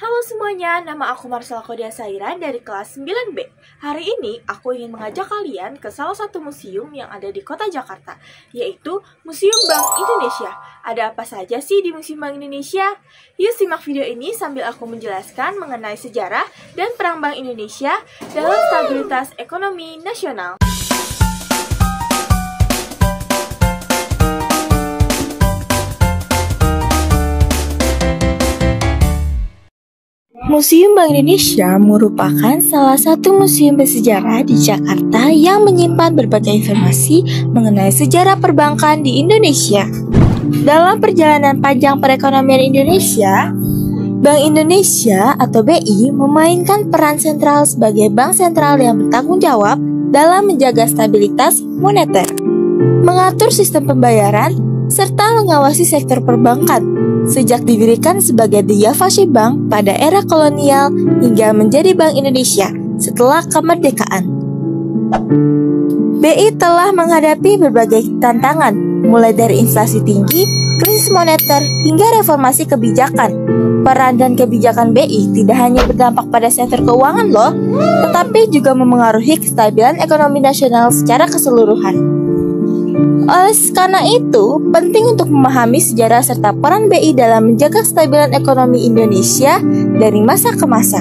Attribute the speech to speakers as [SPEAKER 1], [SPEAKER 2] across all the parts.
[SPEAKER 1] Halo semuanya, nama aku Marcella Kodia Sairan dari kelas 9B. Hari ini aku ingin mengajak kalian ke salah satu museum yang ada di kota Jakarta, yaitu Museum Bank Indonesia. Ada apa saja sih di Museum Bank Indonesia? Yuk simak video ini sambil aku menjelaskan mengenai sejarah dan peran Bank Indonesia dalam stabilitas ekonomi nasional. Museum Bank Indonesia merupakan salah satu museum bersejarah di Jakarta yang menyimpan berbagai informasi mengenai sejarah perbankan di Indonesia. Dalam perjalanan panjang perekonomian Indonesia, Bank Indonesia atau BI memainkan peran sentral sebagai bank sentral yang bertanggung jawab dalam menjaga stabilitas moneter, mengatur sistem pembayaran, serta mengawasi sektor perbankan. Sejak didirikan sebagai The Yavashi Bank pada era kolonial hingga menjadi Bank Indonesia setelah kemerdekaan. BI telah menghadapi berbagai tantangan, mulai dari inflasi tinggi, krisis moneter, hingga reformasi kebijakan. Peran dan kebijakan BI tidak hanya berdampak pada sektor keuangan loh, tetapi juga memengaruhi kestabilan ekonomi nasional secara keseluruhan. Oleh karena itu, penting untuk memahami sejarah serta peran BI dalam menjaga kestabilan ekonomi Indonesia dari masa ke masa.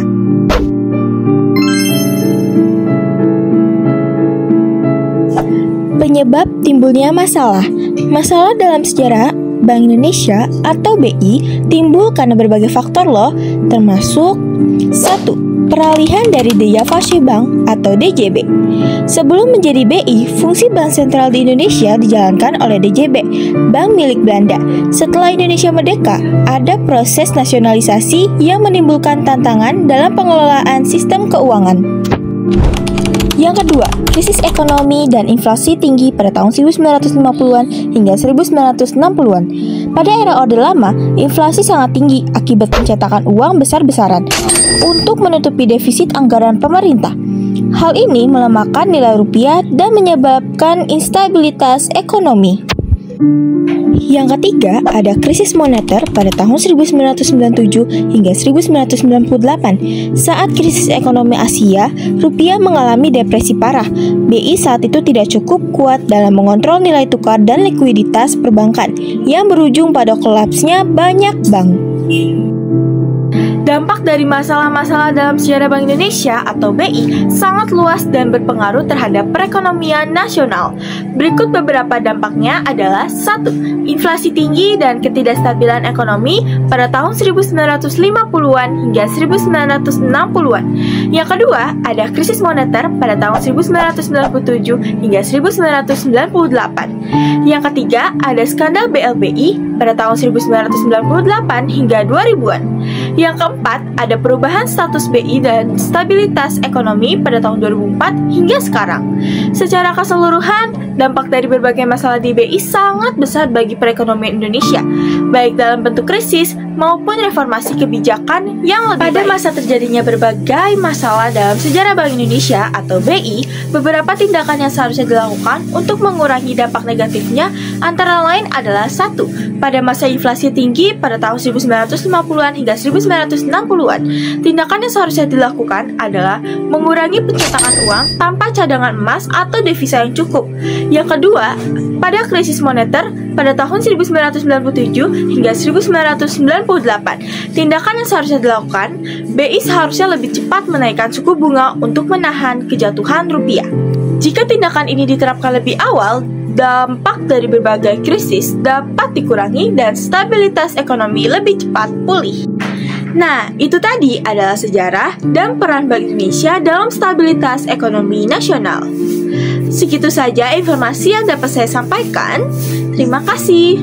[SPEAKER 1] Penyebab timbulnya masalah. Masalah dalam sejarah Bank Indonesia atau BI timbul karena berbagai faktor loh, termasuk 1. Peralihan dari The Yavashi Bank atau DJB. Sebelum menjadi BI, fungsi bank sentral di Indonesia dijalankan oleh DJB, bank milik Belanda. Setelah Indonesia merdeka, ada proses nasionalisasi yang menimbulkan tantangan dalam pengelolaan sistem keuangan. Yang kedua, krisis ekonomi dan inflasi tinggi pada tahun 1950-an hingga 1960-an. Pada era Orde Lama, inflasi sangat tinggi akibat pencetakan uang besar-besaran untuk menutupi defisit anggaran pemerintah. Hal ini melemahkan nilai rupiah dan menyebabkan instabilitas ekonomi. Yang ketiga, ada krisis moneter pada tahun 1997 hingga 1998. Saat krisis ekonomi Asia, rupiah mengalami depresi parah. BI saat itu tidak cukup kuat dalam mengontrol nilai tukar dan likuiditas perbankan, yang berujung pada kolapsnya banyak bank. Dampak dari masalah-masalah dalam sejarah Bank Indonesia atau BI sangat luas dan berpengaruh terhadap perekonomian nasional. Berikut beberapa dampaknya adalah 1. Inflasi tinggi dan ketidakstabilan ekonomi pada tahun 1950-an hingga 1960-an. Yang kedua, ada krisis moneter pada tahun 1997 hingga 1998. Yang ketiga, ada skandal BLBI pada tahun 1998 hingga 2000-an. Yang keempat, ada perubahan status BI dan stabilitas ekonomi pada tahun 2004 hingga sekarang. Secara keseluruhan, dampak dari berbagai masalah di BI sangat besar bagi perekonomian Indonesia, baik dalam bentuk krisis maupun reformasi kebijakan yang lebih baik. Pada masa terjadinya berbagai masalah dalam sejarah Bank Indonesia atau BI, beberapa tindakan yang seharusnya dilakukan untuk mengurangi dampak negatifnya antara lain adalah 1. Pada masa inflasi tinggi pada tahun 1950-an hingga 1960-an, tindakan yang seharusnya dilakukan adalah mengurangi pencetakan uang tanpa cadangan emas atau devisa yang cukup. Yang kedua, pada krisis moneter pada tahun 1997 hingga 1998, tindakan yang seharusnya dilakukan, BI seharusnya lebih cepat menaikkan suku bunga untuk menahan kejatuhan rupiah. Jika tindakan ini diterapkan lebih awal, dampak dari berbagai krisis dapat dikurangi dan stabilitas ekonomi lebih cepat pulih. Nah, itu tadi adalah sejarah dan peran Bank Indonesia dalam stabilitas ekonomi nasional. Segitu saja informasi yang dapat saya sampaikan. Terima kasih.